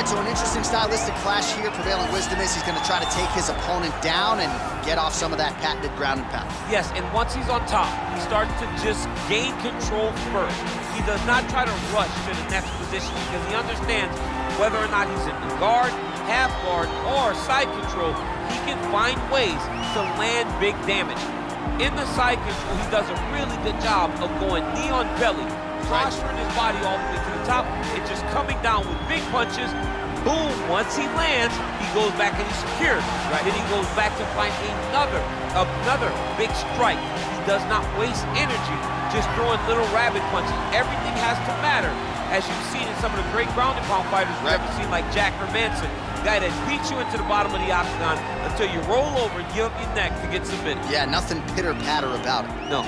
right, so an interesting stylistic clash here. Prevailing wisdom is he's going to try to take his opponent down and get off some of that patented ground and pound. Yes, and once he's on top, he starts to just gain control first. He does not try to rush to the next position because he understands whether or not he's in the guard, half guard, or side control, he can find ways to land big damage. In the side control, he does a really good job of going knee on belly, posturing his body all the way to the top, and just coming down with big punches. Boom, once he lands, he goes back and he's secured. Then he goes back to find another big strike. He does not waste energy just throwing little rabbit punches. Everything has to matter, as you've seen in some of the great ground and pound fighters we've ever seen, like Jack Hermanson, guy that beats you into the bottom of the octagon until you roll over and give up your neck to get submitted. Yeah, nothing pitter-patter about it. No.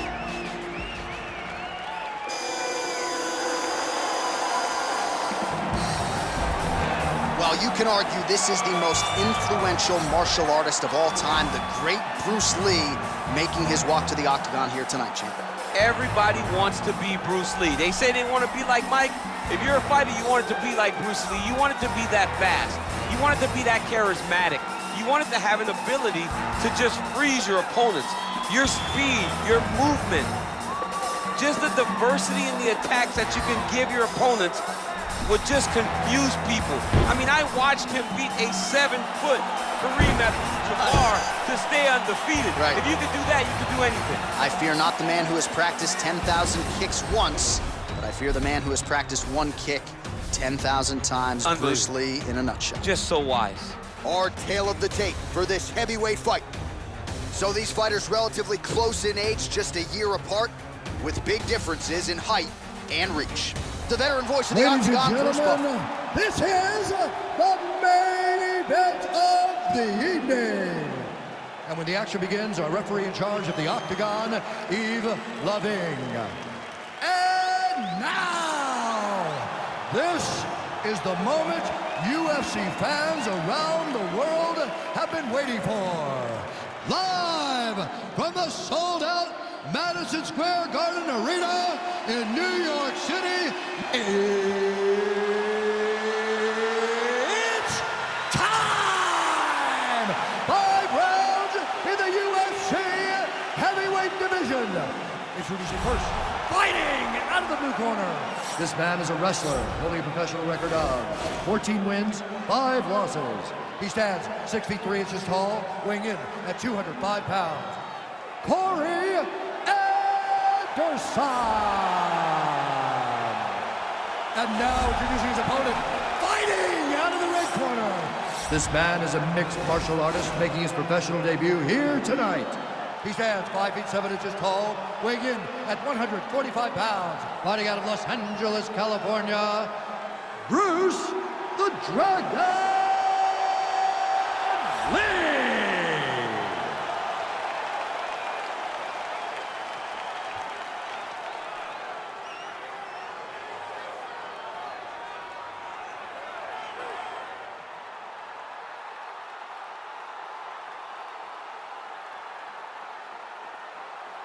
Well, you can argue this is the most influential martial artist of all time, the great Bruce Lee, making his walk to the octagon here tonight, champion. Everybody wants to be Bruce Lee. They say they want to be like Mike. If you're a fighter, you want it to be like Bruce Lee. You want it to be that fast. You want it to be that charismatic. You want it to have an ability to just freeze your opponents. Your speed, your movement, just the diversity in the attacks that you can give your opponents would just confuse people. I mean, I watched him beat a 7-foot Kareem Abdul-Jabbar to stay undefeated. If you could do that, you could do anything. I fear not the man who has practiced 10,000 kicks once, but I fear the man who has practiced one kick 10,000 times. Bruce Lee in a nutshell. Just so wise. Our tale of the tape for this heavyweight fight. So these fighters relatively close in age, just a year apart, with big differences in height and reach. The veteran voice of the octagon, Bruce Buffer. This is the main event of the evening. And when the action begins, our referee in charge of the octagon, Yves Loving. And now, this is the moment UFC fans around the world have been waiting for. Live from the sold-out Madison Square Garden Arena in New York City, it's time! 5 rounds in the UFC heavyweight division. Introducing first, fighting out of the blue corner. This man is a wrestler, holding a professional record of 14 wins, 5 losses. He stands 6 feet 3 inches tall, weighing in at 205 pounds. Corey And now introducing his opponent, fighting out of the red corner. This man is a mixed martial artist making his professional debut here tonight. He stands 5 feet 7 inches tall, weighing in at 145 pounds. Fighting out of Los Angeles, California, Bruce the Dragon Lee.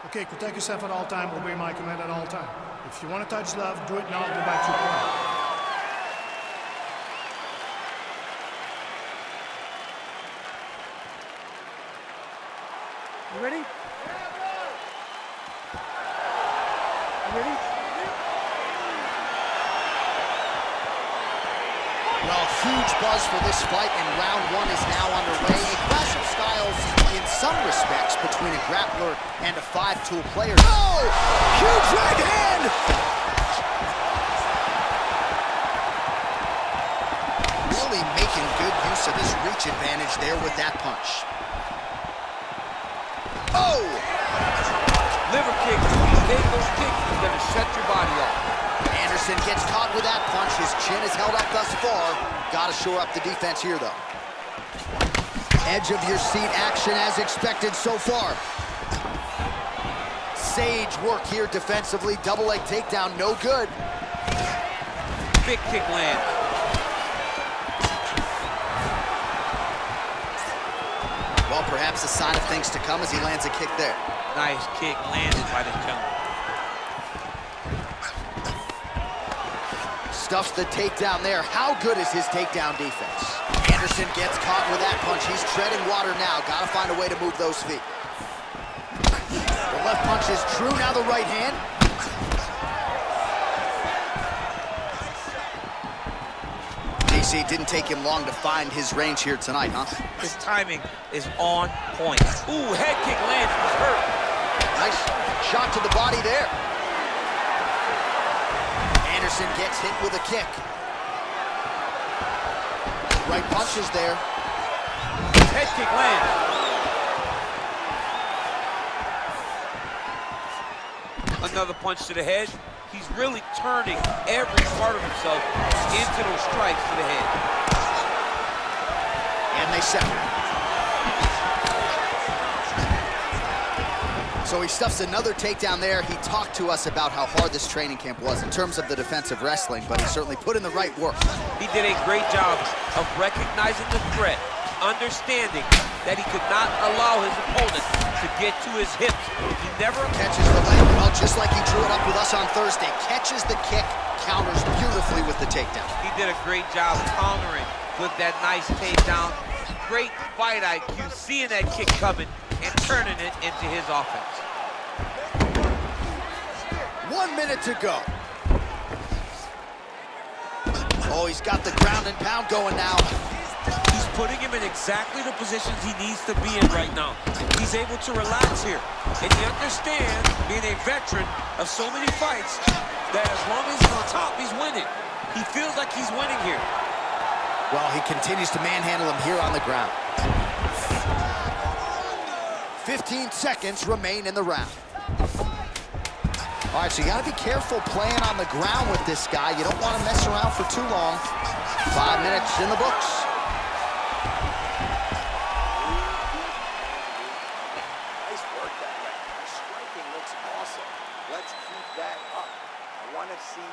Okay, protect yourself at all time, obey my command at all time. If you want to touch love, do it now, go back to your corner. You ready? You ready? Well, huge buzz for this fight, and round 1 is now underway. A clash of styles in some respects between a grappler and a 5-tool player. Oh! Huge right hand! Really making good use of his reach advantage there with that punch. Oh! Liver kick. When you take those kicks, he's going to shut your body off. Anderson gets caught with that punch. His chin is held up thus far. Got to shore up the defense here, though. Edge of your seat action as expected so far. Sage work here defensively. Double leg takedown, no good. Big kick land. Well, perhaps a sign of things to come as he lands a kick there. Nice kick landed by this gentleman. Stuffs the takedown there. How good is his takedown defense? Anderson gets caught with that punch. He's treading water now. Gotta find a way to move those feet. The left punch is true. Now the right hand. DC, didn't take him long to find his range here tonight, huh? His timing is on point. Ooh, head kick lands. He's hurt. Nice shot to the body there. Anderson gets hit with a kick. Right punches there. Head kick lands. Another punch to the head. He's really turning every part of himself into those strikes to the head. And they separate. So he stuffs another takedown there. He talked to us about how hard this training camp was in terms of the defensive wrestling, but he certainly put in the right work. He did a great job of recognizing the threat, understanding that he could not allow his opponent to get to his hips. He never catches the leg, well, just like he drew it up with us on Thursday. Catches the kick, counters beautifully with the takedown. He did a great job countering with that nice takedown. Great fight IQ, seeing that kick coming and turning it into his offense. 1 minute to go. Oh, he's got the ground and pound going now. He's putting him in exactly the positions he needs to be in right now. He's able to relax here. And he understands, being a veteran of so many fights, that as long as he's on top, he's winning. He feels like he's winning here. Well, he continues to manhandle him here on the ground. 15 seconds remain in the round. All right, so you gotta be careful playing on the ground with this guy. You don't want to mess around for too long. 5 minutes in the books. Nice work that way. The striking looks awesome. Let's keep that up. I want to see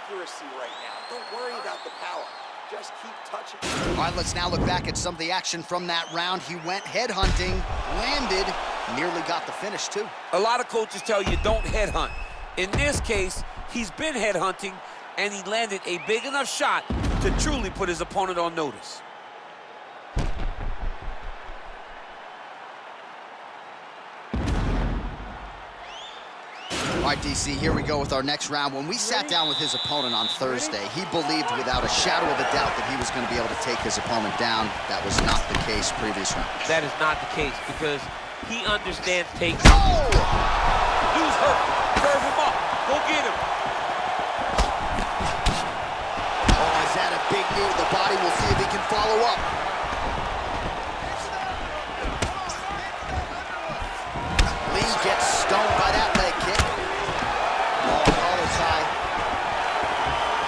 accuracy right now. Don't worry about the power. Just keep touching. All right, let's now look back at some of the action from that round. He went headhunting, landed, nearly got the finish too. A lot of coaches tell you don't headhunt. In this case, he's been headhunting, and he landed a big enough shot to truly put his opponent on notice. All right, DC, here we go with our next round. When we sat down with his opponent on Thursday, he believed without a shadow of a doubt that he was going to be able to take his opponent down. That was not the case previous round. That is not the case because he understands takedown. Oh! Dude's hurt. Curve him up. Go get him. Oh, is that a big knee to the body? We'll see if he can follow up. Lee gets stoned by that leg kick. Oh, collar's high.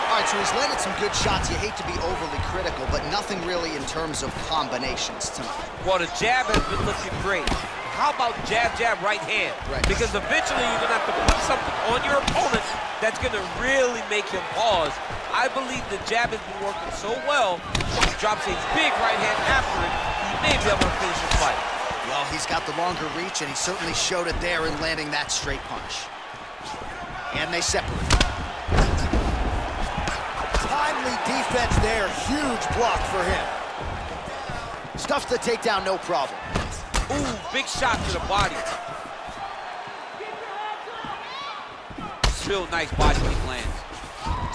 All right, so he's landed some good shots. You hate to be overly critical, but nothing really in terms of combinations tonight. Well, the jab has been looking great. How about jab, jab, right hand? Right. Because eventually you're going to have to put something on your opponent that's going to really make him pause. I believe the jab has been working so well. He drops a big right hand after it. He may be able to finish the fight. Well, he's got the longer reach, and he certainly showed it there in landing that straight punch. And they separate. Timely defense there. Huge block for him. Stuffs the takedown, no problem. Ooh, big shot to the body. Still nice body kick lands.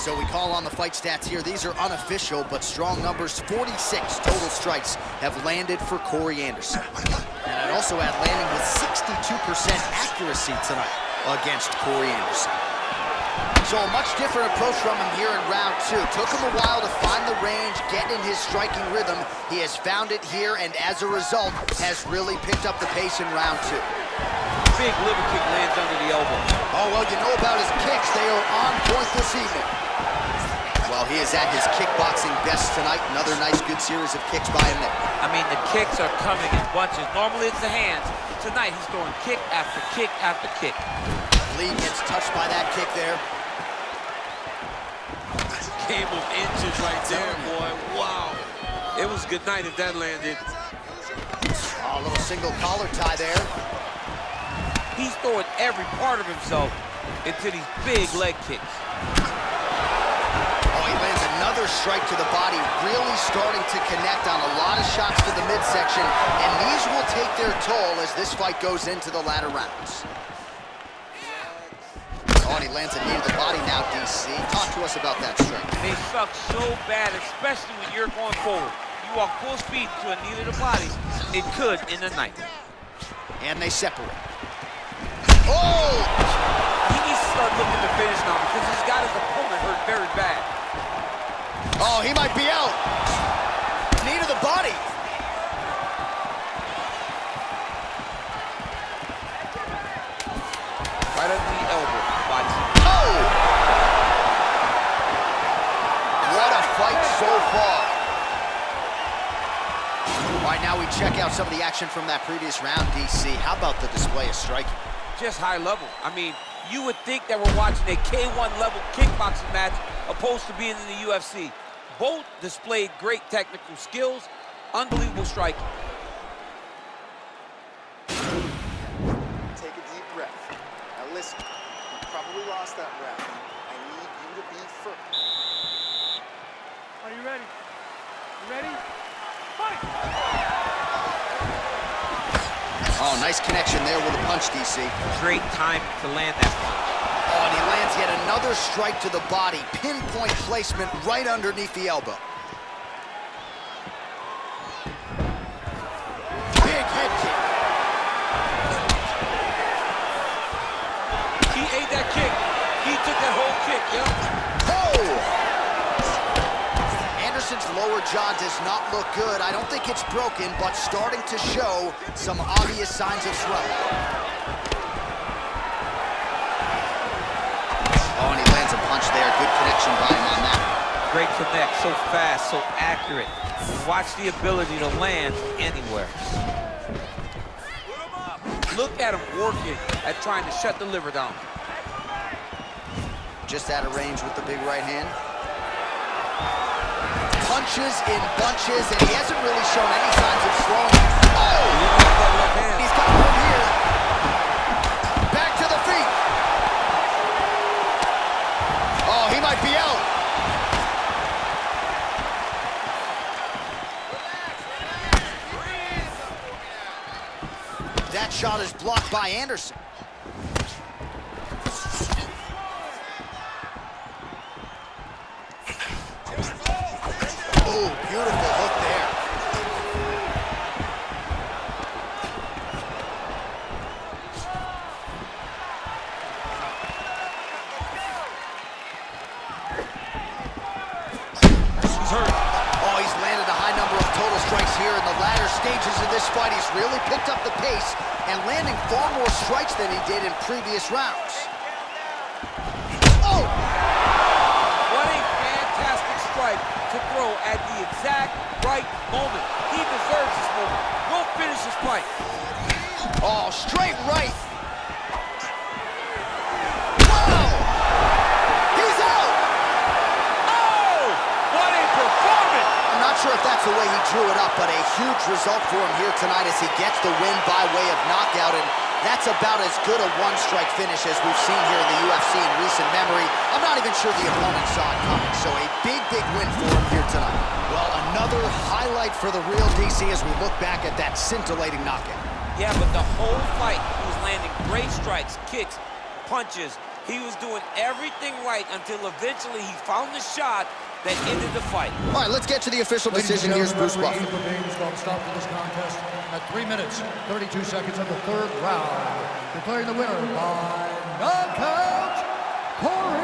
So we call on the fight stats here. These are unofficial, but strong numbers. 46 total strikes have landed for Corey Anderson. And I'd also add landing with 62% accuracy tonight against Corey Anderson. So a much different approach from him here in round two. Took him a while to find the range, get in his striking rhythm. He has found it here, and as a result, has really picked up the pace in round two. Big liver kick lands under the elbow. Oh, well, you know about his kicks. They are on point this evening. Well, he is at his kickboxing best tonight. Another nice, good series of kicks by him there. I mean, the kicks are coming in bunches. Normally it's the hands. Tonight he's throwing kick after kick after kick. Lee gets touched by that kick there. Game of inches right there, boy. Wow. It was good night if that landed. Oh, a little single collar tie there. He's throwing every part of himself into these big leg kicks. Oh, he lands Another strike to the body, really starting to connect on a lot of shots to the midsection, and these will take their toll as this fight goes into the latter rounds. Oh, and he lands a knee to the body now, DC. Talk to us about that strike. They suck so bad, especially when you're going forward. You walk full speed to a knee to the body, it could end the night. And they separate. Oh! He needs to start looking to finish now because he's got his opponent hurt very bad. Oh, he might be out. Knee to the body. Right under the elbow. Body. Oh! What a fight so far. All right, now we check out some of the action from that previous round, DC. How about the display of striking? Just high level. I mean, you would think that we're watching a K1 level kickboxing match opposed to being in the UFC. Both displayed great technical skills, unbelievable striking. Take a deep breath. Now listen, you probably lost that round. I need you to be firm. Are you ready? You ready? Fight! Oh, nice connection there with a punch, DC. Great time to land that punch. Oh, and he lands yet another strike to the body. Pinpoint placement right underneath the elbow. Big head kick. He ate that kick. He took that whole kick, yeah. Oh! Anderson's lower jaw does not look good. I don't think it's broken, but starting to show some obvious signs of swelling. Oh, and he lands a punch there. Good connection by him on that. Great connect, so fast, so accurate. Watch the ability to land anywhere. Look at him working at trying to shut the liver down. Just out of range with the big right hand. Punches in bunches, and he hasn't really shown any signs of slowing. Oh! He's got one here. Back to the feet. Oh, he might be out. That shot is blocked by Anderson. Oh, beautiful hook there. He's hurt. Oh, he's landed a high number of total strikes here in the latter stages of this fight. He's really picked up the pace and landing far more strikes than he did in previous rounds. Oh! What a fantastic strike to throw at the exact right moment. He deserves this moment. Go finish this fight. Oh, straight right. Wow! He's out! Oh! What a performance! I'm not sure if that's the way he drew it up, but a huge result for him here tonight as he gets the win by way of knockout, and that's about as good a one-strike finish as we've seen here in the UFC in recent memory. I'm not even sure the opponent saw it coming, so a big, big win for him here tonight. Well, another highlight for the real DC as we look back at that scintillating knockout. Yeah, but the whole fight, he was landing great strikes, kicks, punches. He was doing everything right until eventually he found the shot that ended the fight. All right, let's get to the official decision. Here's Bruce Buffer. Paving is going to stop for this contest at 3 minutes, 32 seconds of the third round. Declaring the winner by knockout, Corey.